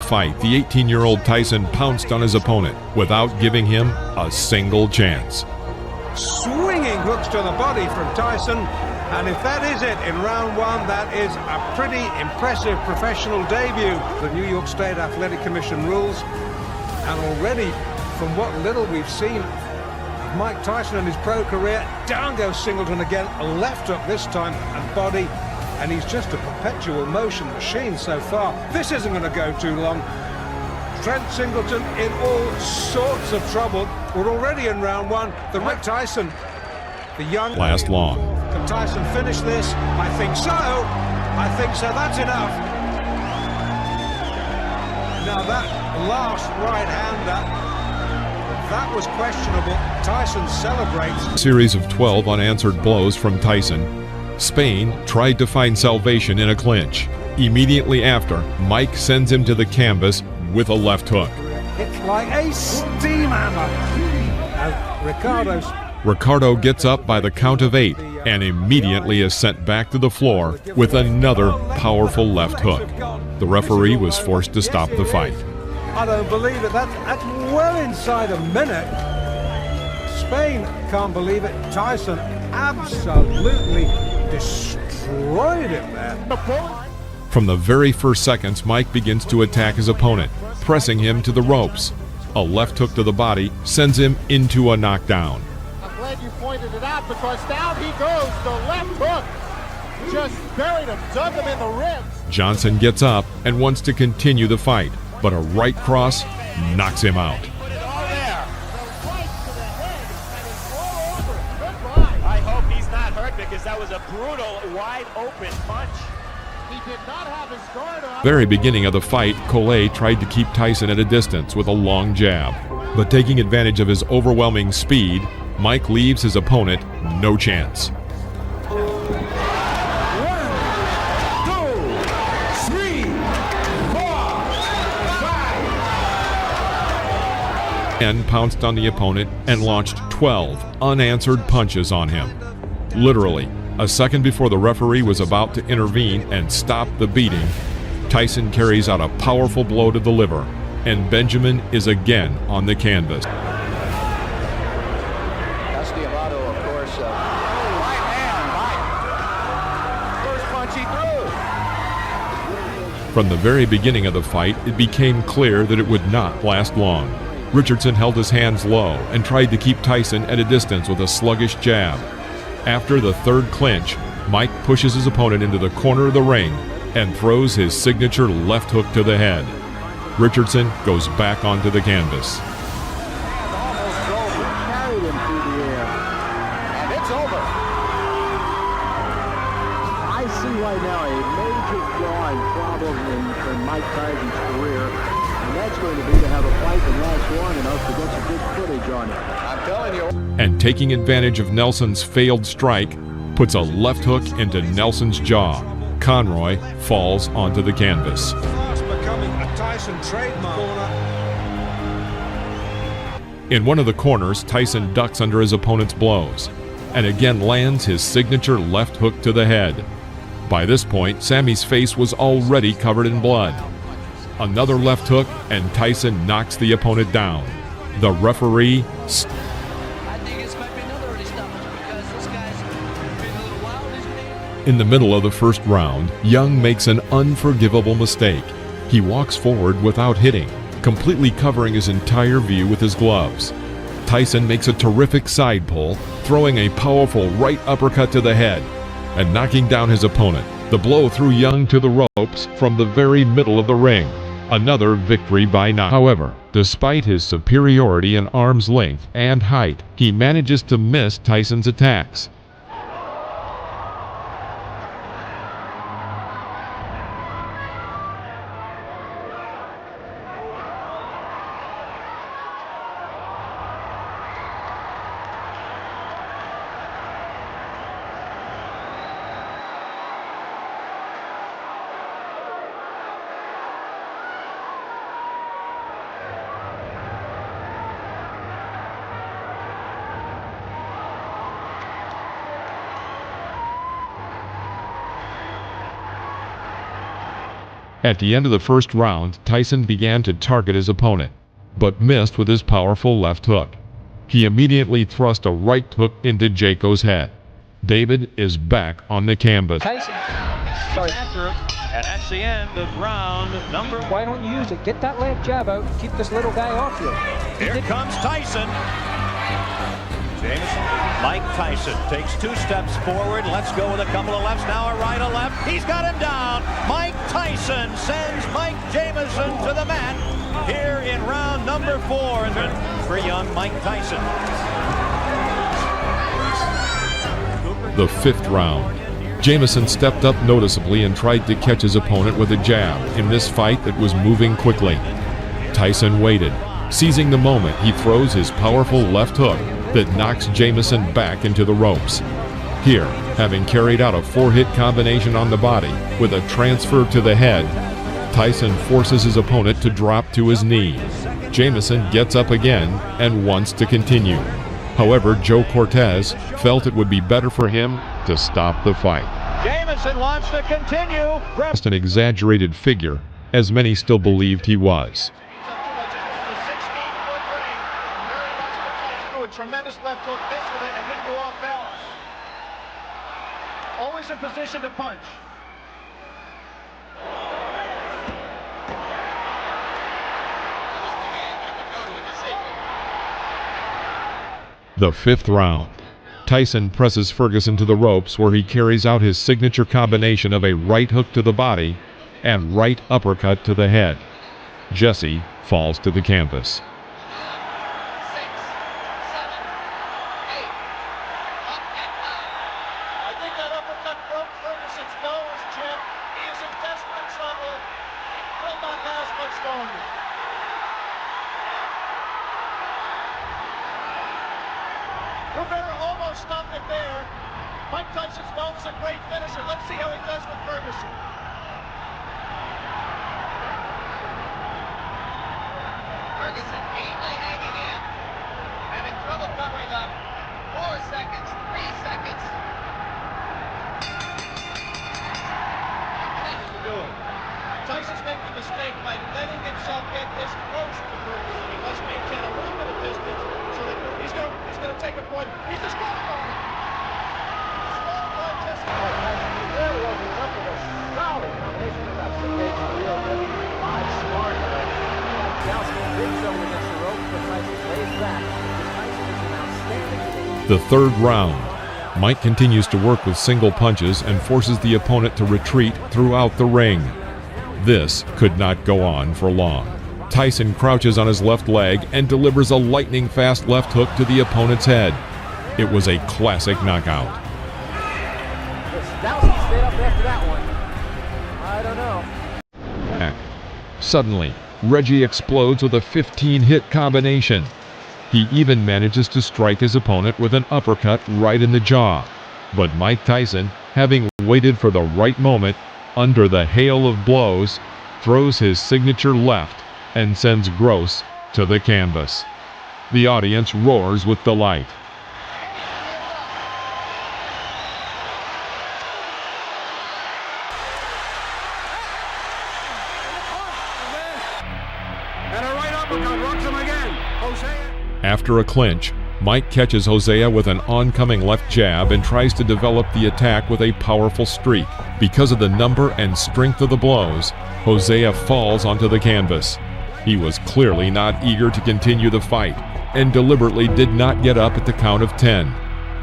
fight, the 18-year-old Tyson pounced on his opponent without giving him a single chance. Swinging hooks to the body from Tyson, and if that is it in round one, that is a pretty impressive professional debut. The New York State Athletic Commission rules, and already from what little we've seen of Mike Tyson in his pro career, down goes Singleton again, a left hook this time and body, and he's just a perpetual motion machine so far. This isn't going to go too long. Trent Singleton in all sorts of trouble. We're already in round one. The Mike Tyson, the young... Last long. Can Tyson finish this? I think so. I think so. That's enough. Now that last right-hander, that was questionable. Tyson celebrates. A series of 12 unanswered blows from Tyson. Spain tried to find salvation in a clinch. Immediately after, Mike sends him to the canvas with a left hook. It's like a steam hammer. Ricardo gets up by the count of 8 and immediately is sent back to the floor with another powerful left hook. The referee was forced to stop the fight. I don't believe it. That's well inside a minute. Spain can't believe it. Tyson absolutely destroyed him there. From the very first seconds, Mike begins to attack his opponent, pressing him to the ropes. A left hook to the body sends him into a knockdown. I'm glad you pointed it out, because down he goes. The left hook just buried him, dug him in the ribs. Johnson gets up and wants to continue the fight, but a right cross knocks him out. I hope he's not hurt, because that was a brutal, wide-open punch. He did not have his guard up. Very beginning of the fight, Collet tried to keep Tyson at a distance with a long jab. But taking advantage of his overwhelming speed, Mike leaves his opponent no chance. 1, 2, 3, 4, 5. And pounced on the opponent and launched 12 unanswered punches on him. Literally, a second before the referee was about to intervene and stop the beating, Tyson carries out a powerful blow to the liver, and Benjamin is again on the canvas. That's the Amato, of course. Right hand, right. First punch he threw. From the very beginning of the fight, it became clear that it would not last long. Richardson held his hands low and tried to keep Tyson at a distance with a sluggish jab. After the third clinch, Mike pushes his opponent into the corner of the ring and throws his signature left hook to the head. Richardson goes back onto the canvas. Almost over. Carried him through the air. And it's over. I see right now a major drawing problem in Mike Tyson's career, and that's going to be to have a fight that lasts long enough to get some good footage on it. I'm telling you. And taking advantage of Nelson's failed strike, puts a left hook into Nelson's jaw. Conroy falls onto the canvas. Fast becoming a Tyson trademark corner. In one of the corners, Tyson ducks under his opponent's blows and again lands his signature left hook to the head. By this point, Sammy's face was already covered in blood. Another left hook and Tyson knocks the opponent down. The referee In the middle of the first round, Young makes an unforgivable mistake. He walks forward without hitting, completely covering his entire view with his gloves. Tyson makes a terrific side pull, throwing a powerful right uppercut to the head and knocking down his opponent. The blow threw Young to the ropes from the very middle of the ring. Another victory by knockout. However, despite his superiority in arm's length and height, he manages to miss Tyson's attacks. At the end of the first round, Tyson began to target his opponent, but missed with his powerful left hook. He immediately thrust a right hook into Jaco's head. David is back on the canvas. Tyson. Sorry. And that's the end of round number. Why don't you use it? Get that left jab out. Keep this little guy off you. Here comes Tyson. Jameson. Mike Tyson takes 2 steps forward. Let's go with a couple of lefts. Now a right, a left. He's got him down. Mike Tyson sends Mike Jameson to the mat here in round number 4 for young Mike Tyson. The 5th round. Jameson stepped up noticeably and tried to catch his opponent with a jab in this fight that was moving quickly. Tyson waited. Seizing the moment, he throws his powerful left hook that knocks Jameson back into the ropes. Here, having carried out a 4-hit combination on the body with a transfer to the head, Tyson forces his opponent to drop to his knee. Jameson gets up again and wants to continue. However, Joe Cortez felt it would be better for him to stop the fight. Jameson wants to continue. Just an exaggerated figure, as many still believed he was. A tremendous left hook, missed with it, and didn't go off balance. Always in position to punch. The 5th round. Tyson presses Ferguson to the ropes where he carries out his signature combination of a right hook to the body and right uppercut to the head. Jesse falls to the canvas. I think that uppercut broke Ferguson's nose, Jim. He is in desperate trouble. Will not last much longer. Rivera almost stopped it there. Mike Tyson's known as a great finisher. Let's see how he does with Ferguson. Ferguson keenly hanging in. Having trouble covering up. 4 seconds, 3 seconds. Tyson's making a mistake by letting himself get this close to Ferguson. He must maintain a little bit of distance so that he's going to take a point. He's just going on. Small by Jesse. Really opened up with a solid combination of that big real good. Five smart. Jousting big trouble against the rope, but Tyson lays back. Tyson is an outstanding. The 3rd round. Mike continues to work with single punches and forces the opponent to retreat throughout the ring. This could not go on for long. Tyson crouches on his left leg and delivers a lightning-fast left hook to the opponent's head. It was a classic knockout. Dowsey stayed up after that one. I don't know. Suddenly, Reggie explodes with a 15-hit combination. He even manages to strike his opponent with an uppercut right in the jaw. But Mike Tyson, having waited for the right moment, under the hail of blows, throws his signature left and sends Gross to the canvas. The audience roars with delight. And a right uppercut rocks him again. Hosea. After a clinch, Mike catches Hosea with an oncoming left jab and tries to develop the attack with a powerful streak. Because of the number and strength of the blows, Hosea falls onto the canvas. He was clearly not eager to continue the fight and deliberately did not get up at the count of 10.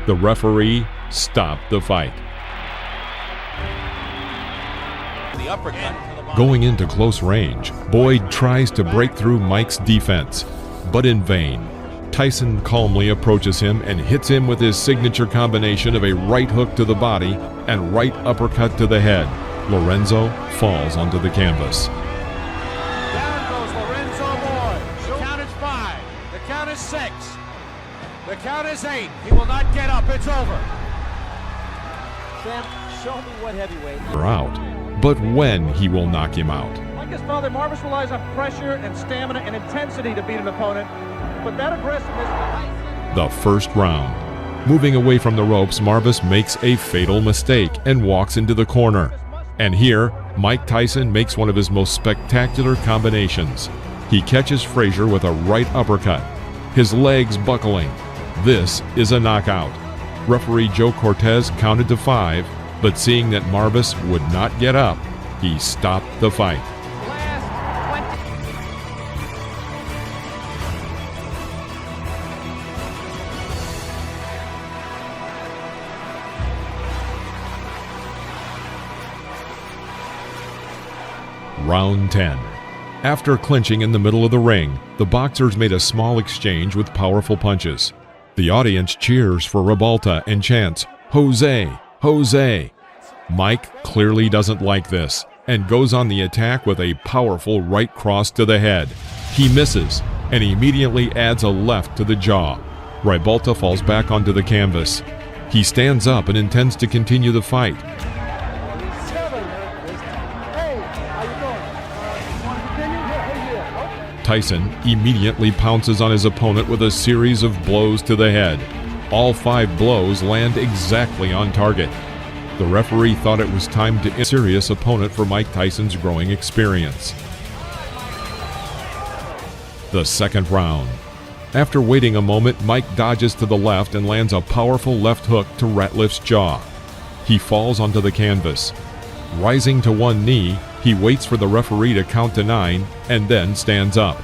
The referee stopped the fight. The uppercut. Going into close range, Boyd tries to break through Mike's defense, but in vain. Tyson calmly approaches him and hits him with his signature combination of a right hook to the body and right uppercut to the head. Lorenzo falls onto the canvas. Down goes Lorenzo Boyd. The count is 5. The count is 6. The count is 8. He will not get up. It's over. Sam, show me what heavyweight. Out, but when he will knock him out. Like his father, Marvis relies on pressure and stamina and intensity to beat an opponent. But that aggressiveness. The 1st round. Moving away from the ropes, Marvis makes a fatal mistake and walks into the corner. And here, Mike Tyson makes one of his most spectacular combinations. He catches Frazier with a right uppercut, his legs buckling. This is a knockout. Referee Joe Cortez counted to 5, but seeing that Marvis would not get up, he stopped the fight. Round 10. After clinching in the middle of the ring, the boxers made a small exchange with powerful punches. The audience cheers for Rebalta and chants, "Jose! Jose!" Mike clearly doesn't like this and goes on the attack with a powerful right cross to the head. He misses and immediately adds a left to the jaw. Rebalta falls back onto the canvas. He stands up and intends to continue the fight. Tyson immediately pounces on his opponent with a series of blows to the head. All 5 blows land exactly on target. The referee thought it was time to a serious opponent for Mike Tyson's growing experience. The second round. After waiting a moment, Mike dodges to the left and lands a powerful left hook to Ratliff's jaw. He falls onto the canvas. Rising to one knee, he waits for the referee to count to 9 and then stands up.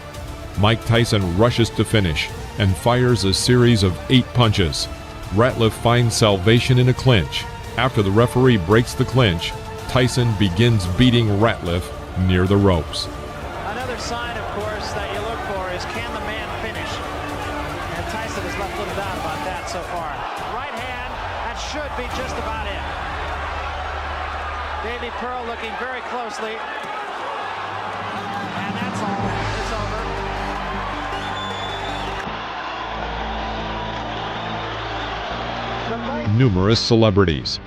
Mike Tyson rushes to finish and fires a series of 8 punches. Ratliff finds salvation in a clinch. After the referee breaks the clinch, Tyson begins beating Ratliff near the ropes. Another sign, of course, that you look for is, can the man finish? And Tyson has left little doubt about that so far. Right hand, that should be just about it. Davy Pearl looking very closely. And that's all. It's over. Numerous celebrities.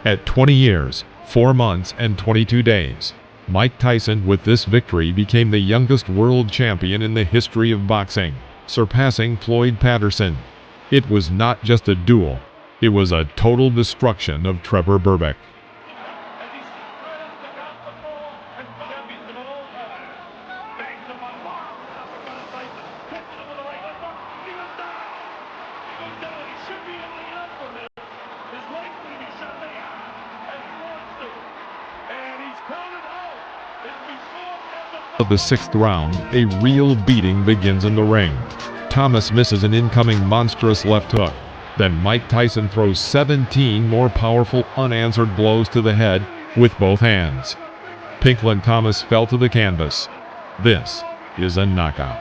At 20 years, 4 months, and 22 days, Mike Tyson with this victory became the youngest world champion in the history of boxing, surpassing Floyd Patterson. It was not just a duel, it was a total destruction of Trevor Berbick. Of the 6th round, a real beating begins in the ring. Thomas misses an incoming monstrous left hook. Then Mike Tyson throws 17 more powerful unanswered blows to the head with both hands. Pinkland Thomas fell to the canvas. This is a knockout.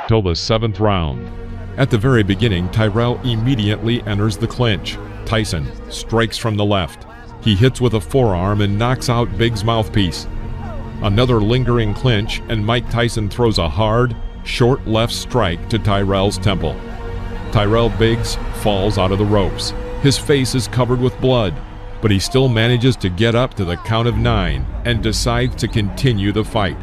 Till the 7th round. At the very beginning, Tyrell immediately enters the clinch. Tyson strikes from the left. He hits with a forearm and knocks out Biggs' mouthpiece. Another lingering clinch, and Mike Tyson throws a hard, short left strike to Tyrell's temple. Tyrell Biggs falls out of the ropes. His face is covered with blood, but he still manages to get up to the count of 9 and decides to continue the fight.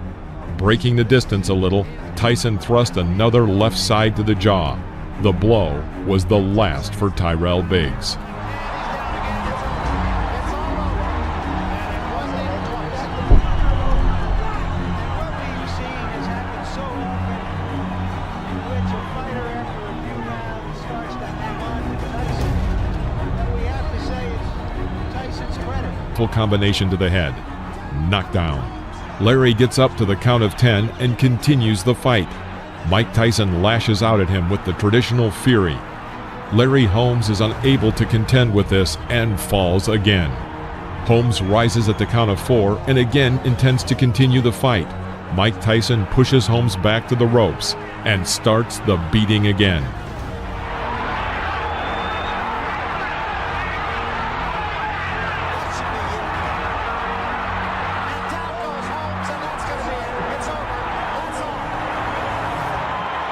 Breaking the distance a little, Tyson thrust another left side to the jaw. The blow was the last for Tyrell Biggs. Combination to the head. Knockdown. Larry gets up to the count of 10 and continues the fight. Mike Tyson lashes out at him with the traditional fury. Larry Holmes is unable to contend with this and falls again. Holmes rises at the count of 4 and again intends to continue the fight. Mike Tyson pushes Holmes back to the ropes and starts the beating again.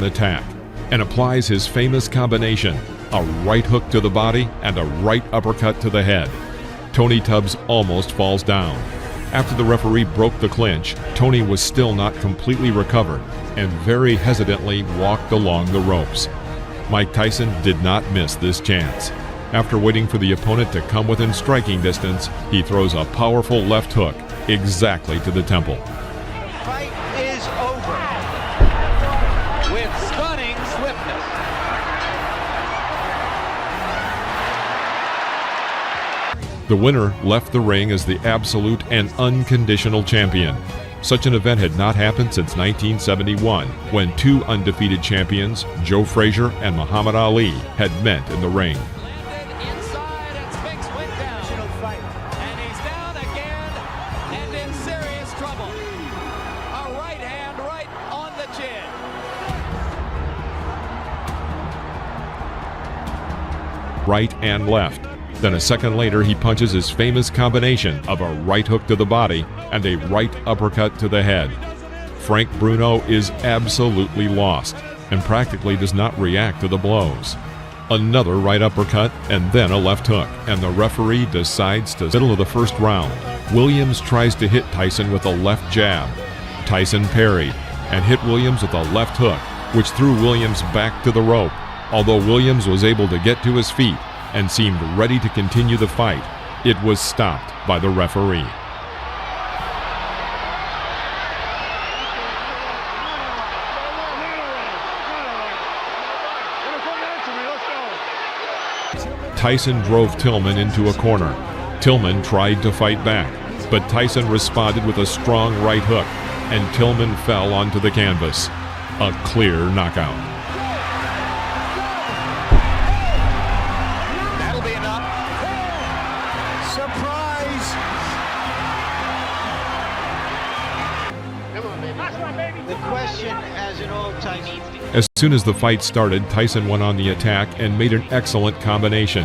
Attack and applies his famous combination, a right hook to the body and a right uppercut to the head. Tony Tubbs almost falls down. After the referee broke the clinch, Tony was still not completely recovered and very hesitantly walked along the ropes. Mike Tyson did not miss this chance. After waiting for the opponent to come within striking distance, he throws a powerful left hook exactly to the temple. Fight is over with stunning swiftness. The winner left the ring as the absolute and unconditional champion. Such an event had not happened since 1971, when two undefeated champions, Joe Frazier and Muhammad Ali, had met in the ring. Inside and Spinks went down. And he's down again and in serious trouble. A right hand right on the chin. Right and left. Then a second later, he punches his famous combination of a right hook to the body and a right uppercut to the head. Frank Bruno is absolutely lost and practically does not react to the blows. Another right uppercut and then a left hook, and the referee decides to middle of the first round. Williams tries to hit Tyson with a left jab. Tyson parried and hit Williams with a left hook, which threw Williams back to the rope. Although Williams was able to get to his feet and seemed ready to continue the fight, it was stopped by the referee. Tyson drove Tillman into a corner. Tillman tried to fight back, but Tyson responded with a strong right hook, and Tillman fell onto the canvas. A clear knockout. As soon as the fight started, Tyson went on the attack and made an excellent combination,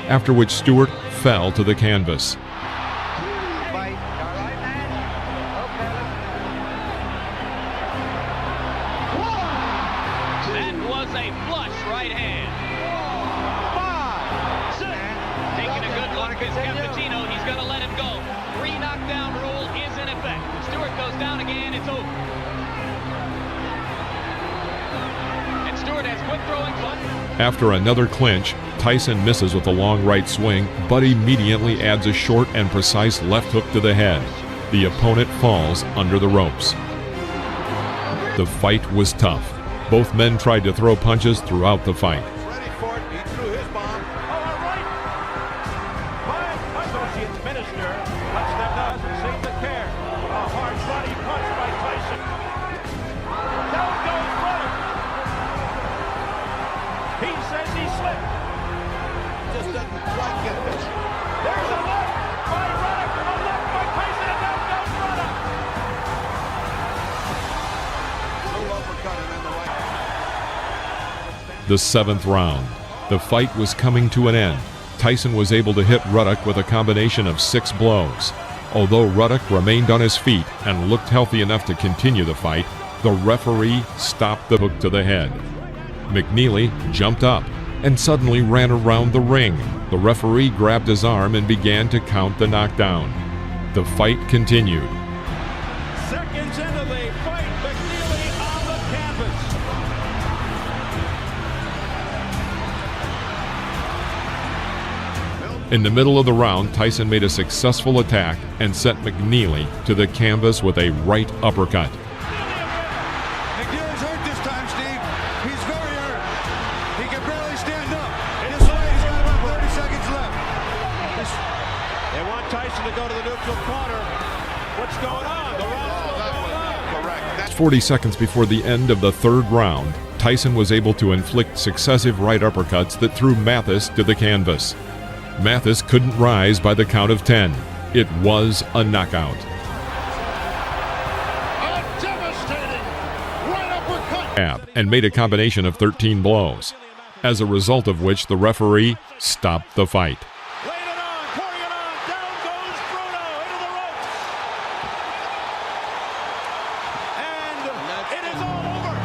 after which Stewart fell to the canvas. That was a flush right hand. 5, 6. Taking a good look is Cappuccino. He's going to let him go. 3 knockdown rule is in effect. If Stewart goes down again, it's over. After another clinch, Tyson misses with a long right swing, but immediately adds a short and precise left hook to the head. The opponent falls under the ropes. The fight was tough. Both men tried to throw punches throughout the fight. Ready for it. He threw his bomb. All right. My associate's minister touched them doesn't seem to care. A hard body punch by Tyson. Down goes Ruddock. He says he slipped. Just doesn't quite get this. There's a left by Ruddock. A left by Tyson, and down goes Ruddock. Little uppercut and then the right. The 7th round. The fight was coming to an end. Tyson was able to hit Ruddock with a combination of 6 blows. Although Ruddock remained on his feet and looked healthy enough to continue the fight, the referee stopped the hook to the head. McNeely jumped up and suddenly ran around the ring. The referee grabbed his arm and began to count the knockdown. The fight continued. Seconds into the fight, McNeely on the canvas. In the middle of the round, Tyson made a successful attack and sent McNeely to the canvas with a right uppercut. McNeely's hurt this time, Steve. He's very hurt. He can barely stand up. This fight's got about 30 seconds left. They want Tyson to go to the neutral corner. What's going on? The round's still going on. Correct. 40 seconds before the end of the 3rd round, Tyson was able to inflict successive right uppercuts that threw Mathis to the canvas. Mathis couldn't rise by the count of 10. It was a knockout. A devastating right uppercut. And made a combination of 13 blows, as a result of which the referee stopped the fight. Laid it on, pouring it on. Down goes Bruno into the ropes. And it is all over.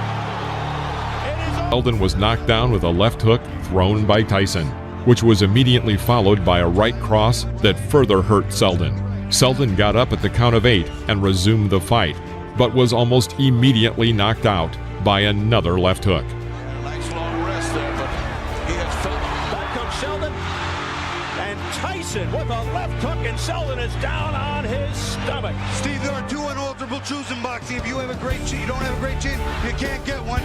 It is all. Selden was knocked down with a left hook thrown by Tyson, which was immediately followed by a right cross that further hurt Selden. Selden got up at the count of 8 and resumed the fight, but was almost immediately knocked out by another left hook. Nice long rest there, but he has felt. Back comes Sheldon. with a left hook, and Selden is down on his stomach. Steve, there are two unalterable truths in boxing. If you have a great chin, you don't have a great chin, you can't get one.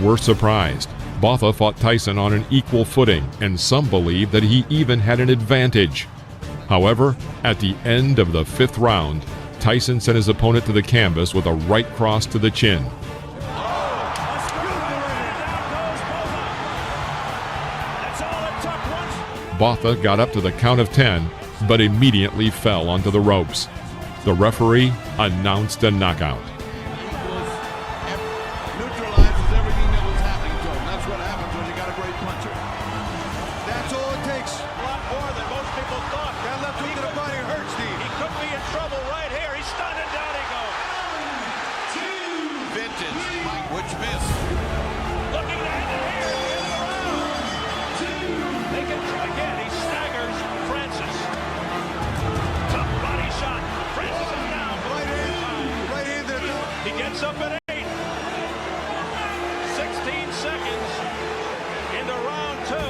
Were surprised. Botha fought Tyson on an equal footing, and some believe that he even had an advantage. However, at the end of the 5th round, Tyson sent his opponent to the canvas with a right cross to the chin. Botha got up to the count of 10, but immediately fell onto the ropes. The referee announced a knockout. Neutralizes everything that was happening to him. That's what happens when you got a great puncher. That's all it takes. A lot more than most people thought. That left hook to the body hurts, Steve. He could be in trouble right here. He's stunned and down he goes. Vintage. Mike, which miss? Looking to end it here in the round. They can try again. He staggers Francis. Tough body shot. Francis is down. Right hand there. He gets up at 8. 16 seconds into round 2.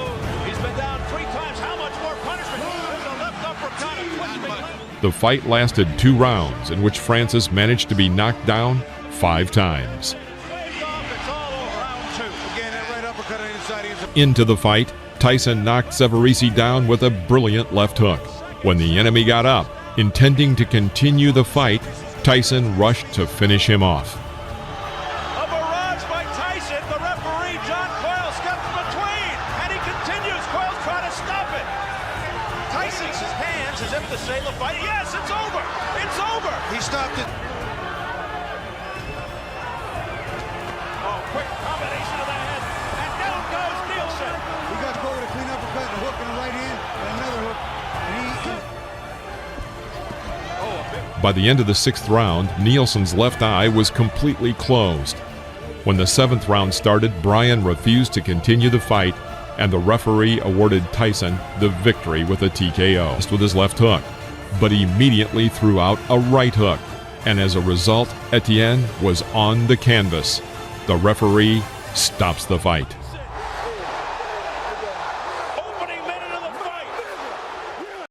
He's been down 3 times. How much more punishment? There's a left uppercut. The fight lasted 2 rounds, in which Francis managed to be knocked down 5 times. It's all over round 2. Again, that right uppercut on the inside. Into the fight, Tyson knocked Severisi down with a brilliant left hook. When the enemy got up, intending to continue the fight, Tyson rushed to finish him off. A barrage by Tyson. The referee, John Coyle, steps between, and he continues. Coyle's trying to stop it. Tyson's hands as if to say the fight. Yes, it's over. It's over. He stopped it. Oh, quick combination of the head. And down goes Nielsen. He got caught with a clean uppercut, a hook in the right hand, and another hook. And By the end of the 6th round, Nielsen's left eye was completely closed. When the 7th round started, Bryan refused to continue the fight, and the referee awarded Tyson the victory with a TKO with his left hook, but immediately threw out a right hook, and as a result, Etienne was on the canvas. The referee stops the fight.